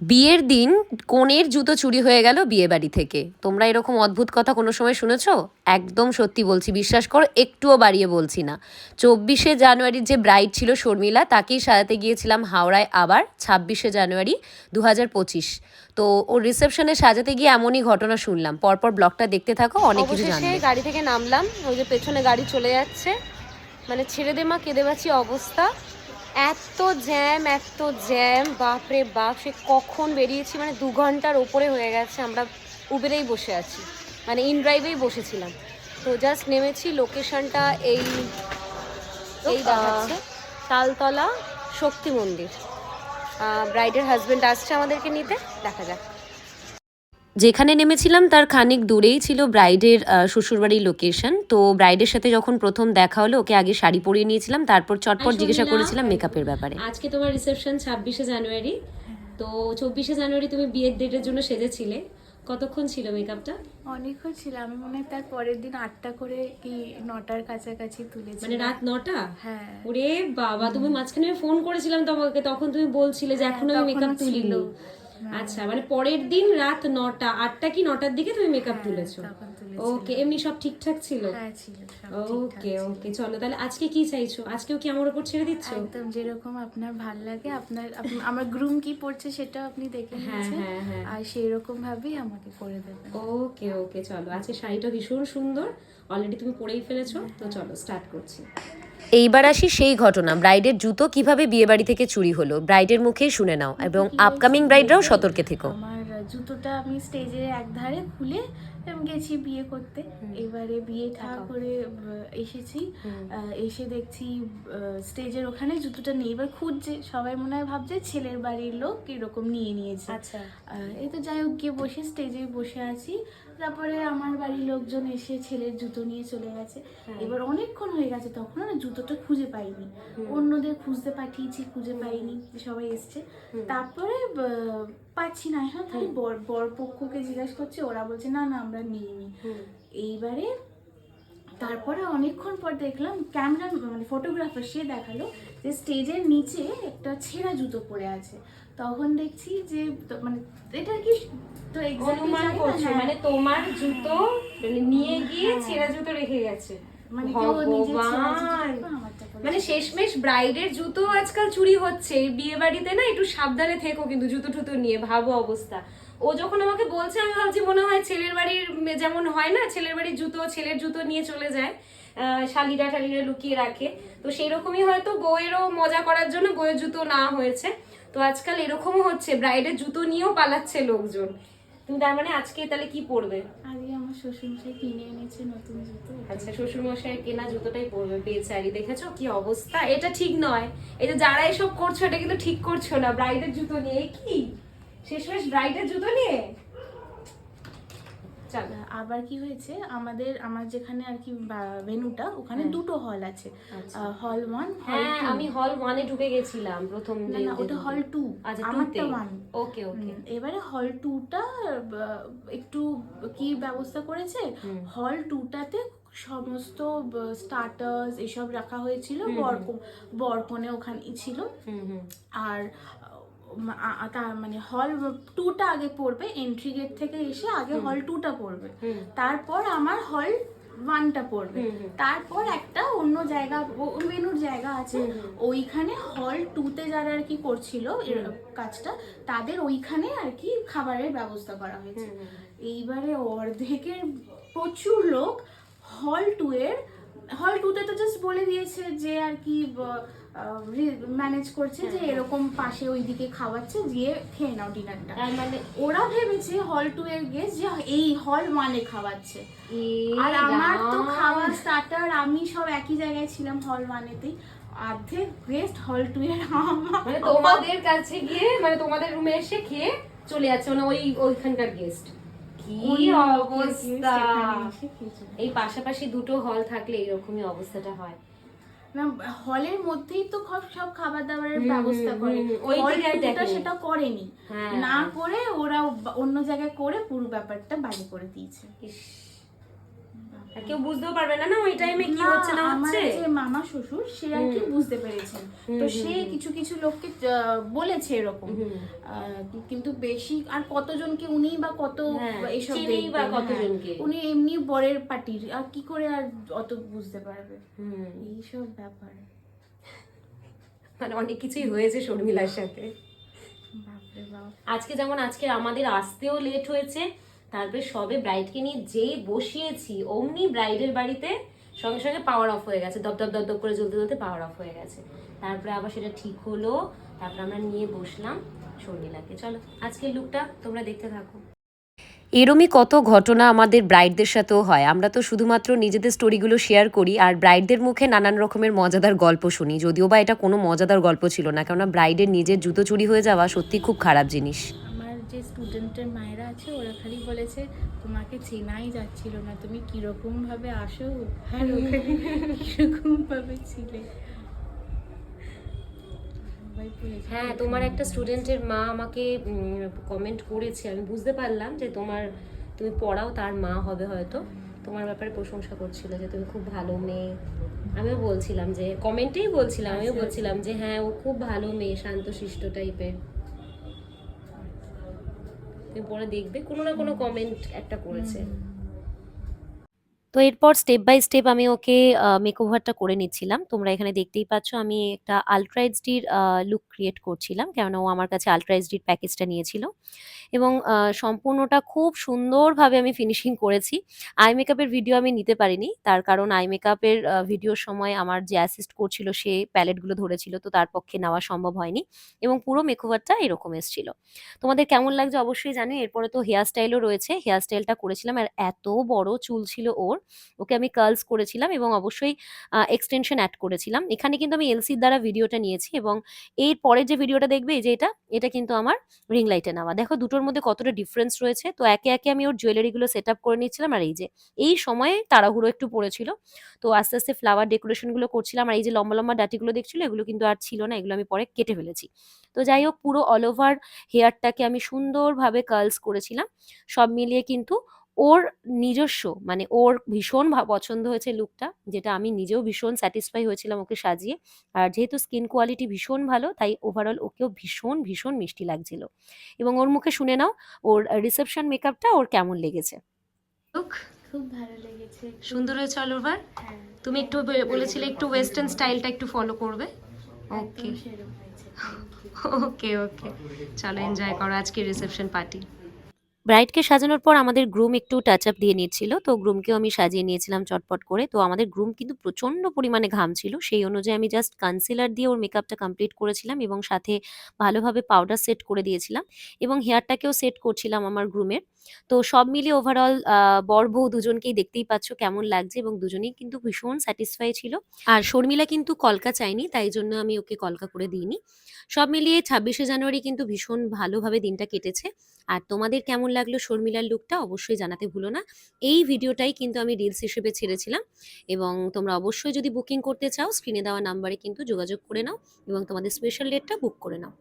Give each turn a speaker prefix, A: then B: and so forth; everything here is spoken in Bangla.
A: বিয়ের দিন কনের জুতো চুরি হয়ে গেল বিয়ে বাড়ি থেকে। তোমরা এরকম অদ্ভুত কথা কোনো সময় শুনেছো? একদম সত্যি বলছি, বিশ্বাস করো, একটুও বাড়িয়ে বলছি না। 24শে জানুয়ারির যে ব্রাইড ছিল শর্মিলা, তাকেই সাজাতে গিয়েছিলাম হাওড়ায় আবার 26শে জানুয়ারি 2025। তো ওর রিসেপশনে সাজাতে গিয়ে এমনই ঘটনা শুনলাম। পরপর ব্লগটা দেখতে থাকো, অনেক কিছু জানবে। গাড়ি থেকে নামলাম, ওই যে পেছনে গাড়ি চলে যাচ্ছে, মানে ছেড়ে দে মা কেঁদে বাঁচি অবস্থা। এত জ্যাম, বাপরে বাপ, সে কখন বেরিয়েছি, মানে 2 ঘন্টার ওপরে হয়ে গেছে। আমরা উবেরেই বসে আছি, মানে ইন ড্রাইভেই বসেছিলাম। তো জাস্ট নেমেছি, লোকেশনটা এই এই দেখাচ্ছে, তালতলা শক্তি মন্দির। ব্রাইডের হাজবেন্ড আসছে আমাদেরকে নিতে, দেখা যাক। যেখানে নেমেছিলাম তার খানিক দূরেই ছিল ব্রাইডের শ্বশুরবাড়ির লোকেশন। তো ব্রাইডের সাথে যখন প্রথম দেখা হলো, ওকে আগে শাড়ি পরিয়ে নিয়েছিলাম, তারপর চটপট জিজ্ঞাসা করেছিলাম মেকআপের ব্যাপারে। আজকে তোমার রিসেপশন 26শে জানুয়ারি, তো 24শে জানুয়ারি তুমি বিয়ের ডেটের জন্য সেজেছিলে। কতক্ষণ ছিল মেকআপটা?
B: অনেকক্ষণ ছিল, আমি মনে হয় তার পরের দিন 8টা করে কি 9টার কাছাকাছি তুলেছি।
A: মানে রাত 9টা?
B: হ্যাঁ।
A: ওরে বাবা, তুমি মাঝখানে ফোন করেছিলাম তোমাকে, তখন তুমি বলছিলে যে এখনো আমি মেকআপ তুলিনি। আচ্ছা, মানে পরের দিন রাত 9টা, 8টা কি 9টার দিকে তুমি মেকআপ তুলেছো? ওকে, এমনি সব ঠিকঠাক ছিল?
B: হ্যাঁ ছিল সব।
A: ওকে ওকে, চলো তাহলে আজকে কি চাইছো? আজকেও কি আমার উপর ছেড়ে দিচ্ছ?
B: একদম যেরকম আপনার ভাল লাগে, আমার গ্রুম কি পড়ছে সেটা আপনি দেখে নিয়েছেন, আর সেই রকম ভাবেই আমাকে করে দেবেন।
A: ওকে ওকে, চলো। আজকে শাড়িটা ভীষণ সুন্দর, অলরেডি তুমি পরেই ফেলেছো, তো চলো স্টার্ট করছি। এইবার আসি সেই ঘটনা, ব্রাইডের জুতো কিভাবে বিয়ে বাড়ি থেকে চুরি হলো। ব্রাইডের মুখেই শুনে নাও, এবং আপকামিং ব্রাইডরাও সতর্কে থেকো।
B: আমার জুতোটা আমি স্টেজের এক ধারে খুলে গেছি বিয়ে করতে। এবারে বিয়ে থা করে এসেছি, এসে দেখছি স্টেজের ওখানে জুতোটা নেই। এবার খুঁজছে, সবাই মনে হয় ভাবছে ছেলের বাড়ির লোক এরকম নিয়ে নিয়েছে।
A: আচ্ছা,
B: এই তো যাই হোক, গিয়ে বসে স্টেজে বসে আছি। তারপরে আমার বাড়ির লোকজন এসে ছেলের জুতো নিয়ে চলে গেছে। এবার অনেকক্ষণ হয়ে গেছে, তখন না জুতোটা খুঁজে পাইনি, অন্যদের খুঁজতে পাঠিয়েছি, খুঁজে পাইনি, সবাই এসছে। তারপরে পাচ্ছি না, হ্যাঁ তাহলে বর পক্ষকে জিজ্ঞাসা করছে, ওরা বলছে না না আমরা নিইনি। এইবারে তারপরে অনেকক্ষণ পর দেখলাম ক্যামেরা, মানে ফটোগ্রাফার, সে দেখালো যে স্টেজের নিচে একটা ছেঁড়া জুতো পড়ে আছে। তখন দেখছি যে মানে এটা কি, তো
A: অনুমান করছো মানে তোমার জুতো নিয়ে গিয়ে ছেঁড়া জুতো রেখে গেছে।
B: মানে
A: মানে শেষমেশ ব্রাইডের জুতো আজকাল চুরি হচ্ছে বিয়ে বাড়িতে, না একটু সাবধানে থেকো কিন্তু জুতো টুতো নিয়ে, ভাবো অবস্থা। ও যখন আমাকে বলছে, আমি ভাবছি মনে হয় ছেলের বাড়ির যেমন হয় না, ছেলের বাড়ির জুতো ছেলের জুতো নিয়ে চলে যায়, শালিরা টালিরা লুকিয়ে রাখে, তো সেই রকমই হয়তো বউয়েরও মজা করার জন্য বউয়ের জুতো না হয়েছে। তো আজকাল এরকমও হচ্ছে, ব্রাইডের জুতো নিয়েও পালাচ্ছে লোকজন। তুমি তার মানে আজকে তাহলে কি পরবে?
B: আজকে আমার শ্বশুরমশাই কিনে এনেছে নতুন জুতো।
A: আচ্ছা, শ্বশুরমশাই কেনা জুতোটাই পরবে, বেচারি, দেখেছো কি অবস্থা। এটা ঠিক নয়, এই যে যারা এসব করছো এটা কিন্তু ঠিক করছো না। ব্রাইডের জুতো নিয়ে কি শেষমেশ ব্রাইডের জুতো নিয়ে।
B: আবার কি হয়েছে, আমার যেখানে আর কি ভেন্যুটা, ওখানে দুটো হল আছে, হল 1,
A: হ্যাঁ আমি হল 1 এ ঢুকে গেছিলাম প্রথম দিন।
B: না ওটা হল 2,
A: আচ্ছা
B: আমারটা 1।
A: ওকে ওকে।
B: এবারে হল 2টা একটু কি ব্যবস্থা করেছে, হল 2টাতে সমস্ত স্টার্টার্স এসব রাখা হয়েছিল, বরকনে ওখানে ছিল। আর তার মানে হল 2টা আগে পড়বে, এন্ট্রি গেট থেকে এসে আগে হল 2টা পড়বে, তারপর আমার হল 1টা পড়বে, তারপর একটা অন্য জায়গা মেনুর জায়গা আছে, ওইখানে হল 2তে যারা আর কি করছিল কাজটা, তাদের ওইখানে আর কি খাবারের ব্যবস্থা করা হয়েছে। এইবারে অর্ধেকের প্রচুর লোক হল 2তে তো জাস্ট বলে দিয়েছে যে আর কি ম্যানেজ করছে যে এরকম পাশে ওইদিকে খাওয়াচ্ছে, গিয়ে খেয়ে নাও ডিনারটা। মানে ওরা ভেবেছে হল 2 এর গেস্ট যে এই হল 1 এ খাওয়াচ্ছে, আর আমার তো খাওয়া স্টার্টার আমি সব একই জায়গায় ছিলাম হল 1 এতেই। অর্ধেক গেস্ট হল 2 এর,
A: মানে তোমাদের কাছে গিয়ে, মানে তোমাদের রুমে এসে খেয়ে চলে যাচ্ছে, মানে ওইখানকার গেস্ট। কি অবস্থা, এই পাশাপাশি দুটো হল থাকলে এরকমই অবস্থাটা হয়
B: না। হলের মধ্যেই তো সব খাবার দাবারের ব্যবস্থা করে, হলটা সেটা করেনি, না করে ওরা অন্য জায়গায় করে পুরো ব্যাপারটা বাজে করে দিয়েছে।
A: আর কেউ বুঝতেও পারবে না না ওই টাইমে কি
B: না,
A: হচ্ছে না
B: আমার
A: হচ্ছে।
B: যে মামা শ্বশুর সে আর কি বুঝতে পেরেছেন, তো সে কিছু কিছু লোককে বলেছে এরকম, কিন্তু বেশি আর কতজনকে উনি বা কত এসব
A: চিনি বা
B: দেখবেন,
A: কতজনকে।
B: উনি এমনি বরের পার্টির আর কি করে আর অত বুঝতে পারবে, এইসব ব্যাপার।
A: মানে অনেক কিছুই হয়েছে শর্মিলার সাথে।
B: বাপরে বাপ।
A: আজকে যেমন আজকে আমাদের আসতেও লেট হয়েছে, তারপরে সবে ব্রাইডকে নিয়ে যেই বসিয়েছি অমনি ব্রাইডের বাড়িতে সঙ্গে সঙ্গে পাওয়ার অফ হয়ে গেছে, দপ দপ দপ দপ করে জ্বলতে জ্বলতে পাওয়ার অফ হয়ে গেছে। তারপরে আবার সেটা ঠিক হলো, তারপরে আমরা নিয়ে বসলাম শর্মিলাকে। চলো আজকের লুকটা তোমরা দেখতে থাকো। এরমই কত ঘটনা আমাদের ব্রাইডদের সাথেও হয়। আমরা তো শুধুমাত্র নিজেদের স্টোরিগুলো শেয়ার করি আর ব্রাইডদের মুখে নানান রকমের মজাদার গল্প শুনি, যদিও বা এটা কোনো মজাদার গল্প ছিল না, কেননা ব্রাইডের নিজের জুতো চুরি হয়ে যাওয়া সত্যি খুব খারাপ জিনিস।
B: আমার যে স্টুডেন্টের মায়েরা আছে ওরা খালি বলেছে তোমাকে চেনাই যাচ্ছিল না, তুমি কিরকম ভাবে আসো আর ওখানে কিরকম ভাবে ছিলে।
A: হ্যাঁ, তোমার একটা স্টুডেন্টের মা আমাকে কমেন্ট করেছে, আমি বুঝতে পারলাম যে তুমি পড়াও তার মা হবে হয়তো, তোমার ব্যাপারে প্রশংসা করছিল যে তুমি খুব ভালো মেয়ে। আমিও বলছিলাম যে কমেন্টেই বলছিলাম, আমিও বলছিলাম যে হ্যাঁ ও খুব ভালো মেয়ে, শান্তশিষ্ট টাইপের। তুমি পরে দেখবে কোনো না কোনো কমেন্ট একটা করেছে। তো এরপর স্টেপ বাই স্টেপ আমি ওকে মেকওভারটা করে নিচ্ছিলাম। তোমরা এখানে দেখতেই পাচ্ছ আমি একটা আলট্রা এইচডির লুক ক্রিয়েট করছিলাম, কেননা ও আমার কাছে আলট্রা এইচডির প্যাকেজটা নিয়েছিল এবং সম্পূর্ণটা খুব সুন্দরভাবে আমি ফিনিশিং করেছি। আই মেকআপের ভিডিও আমি নিতে পারিনি, তার কারণ আই মেকআপের ভিডিওর সময় আমার যে অ্যাসিস্ট করছিল সে প্যালেটগুলো ধরেছিল, তো তার পক্ষে নেওয়া সম্ভব হয়নি এবং পুরো মেকওভারটা এরকম এসেছিল। তোমাদের কেমন লাগছে অবশ্যই জানি। এরপরে তো হেয়ার স্টাইলও রয়েছে, হেয়ার স্টাইলটা করেছিলাম আর এত বড় চুল ছিল ওর, ওকে আমি কার্লস করেছিলাম এবং অবশ্যই এক্সটেনশন অ্যাড করেছিলাম। এখানে কিন্তু আমি এলসির দ্বারা ভিডিওটা নিয়েছি এবং এর পরে যে ভিডিওটা দেখবে এই যে এটা কিন্তু আমার রিং লাইটে নেওয়া। দেখো দুটোর মধ্যে কতটা ডিফারেন্স রয়েছে। তো একে একে আমি ওর জুয়েলারিগুলো সেট আপ করে নিচ্ছিলাম আর এই সময়ে তাড়াহুড়ো একটু পড়েছিল, তো আস্তে আস্তে ফ্লাওয়ার ডেকোরেশনগুলো করছিলাম। আর এই যে লম্বা লম্বা ডাটিগুলো দেখছিল এগুলো কিন্তু আর ছিল না, এগুলো আমি পরে কেটে ফেলেছি। তো যাই হোক পুরো অল ওভার হেয়ারটাকে আমি সুন্দরভাবে কার্লস করেছিলাম। সব মিলিয়ে কিন্তু ওর নিজস্ব মানে ওর ভীষণ পছন্দ হয়েছে লুকটা, যেটা আমি নিজেও ভীষণ স্যাটিসফাই হয়েছিলাম ওকে সাজিয়ে। আর যেহেতু স্কিন কোয়ালিটি ভীষণ ভালো তাই ওভারঅল ওকেও ভীষণ ভীষণ মিষ্টি লাগছিল। এবং ওর মুখে শুনে নাও ওর রিসেপশন মেকআপটা ওর কেমন লেগেছে। লুক
B: খুব ভালো লেগেছে,
A: সুন্দর হয়েছে অল ওভার।
B: হ্যাঁ
A: তুমি একটু বলেছিলে একটু ওয়েস্টার্ন স্টাইলটা একটু ফলো করবে। ওকে
B: একদম সেরকম হয়েছে,
A: ওকে ওকে, চলো এনজয় করো আজকে রিসেপশন পার্টি। ব্রাইডকে সাজানোর পর আমাদের গ্রুম একটু টাচ আপ দিয়ে নিচ্ছিল, তো গ্রুমকেও আমি সাজিয়ে নিয়েছিলাম চটপট করে। তো আমাদের গ্রুম কিন্তু প্রচন্ড পরিমাণে ঘামছিল, সেই অনুযায়ী আমি জাস্ট কনসিলার দিয়ে ওর মেকআপটা কমপ্লিট করেছিলাম এবং সাথে ভালোভাবে পাউডার সেট করে দিয়েছিলাম এবং হেয়ারটাকেও সেট করছিলাম আমার গ্রুমের। তো সব মিলিয়ে ওভারঅল বর বউ দুজনকেই দেখতেই পাচ্ছ কেমন লাগছে এবং দুজনেই কিন্তু ভীষণ স্যাটিসফাই ছিল। আর শর্মিলা কিন্তু কলকা চাইনি, তাই জন্য আমি ওকে কলকা করে দিইনি। সব মিলিয়ে 26শে জানুয়ারি কিন্তু ভীষণ ভালোভাবে দিনটা কেটেছে। আর তোমাদের কেমন লাগলো শর্মিলার লুকটা অবশ্যই জানাতে ভুলো না। এই ভিডিওটাই কিন্তু আমি রিলস হিসেবে ছেড়েছিলাম এবং তোমরা অবশ্যই যদি বুকিং করতে চাও স্ক্রিনে দেওয়া নাম্বারে কিন্তু যোগাযোগ করে নাও এবং তোমাদের স্পেশাল ডেটটা বুক করে নাও।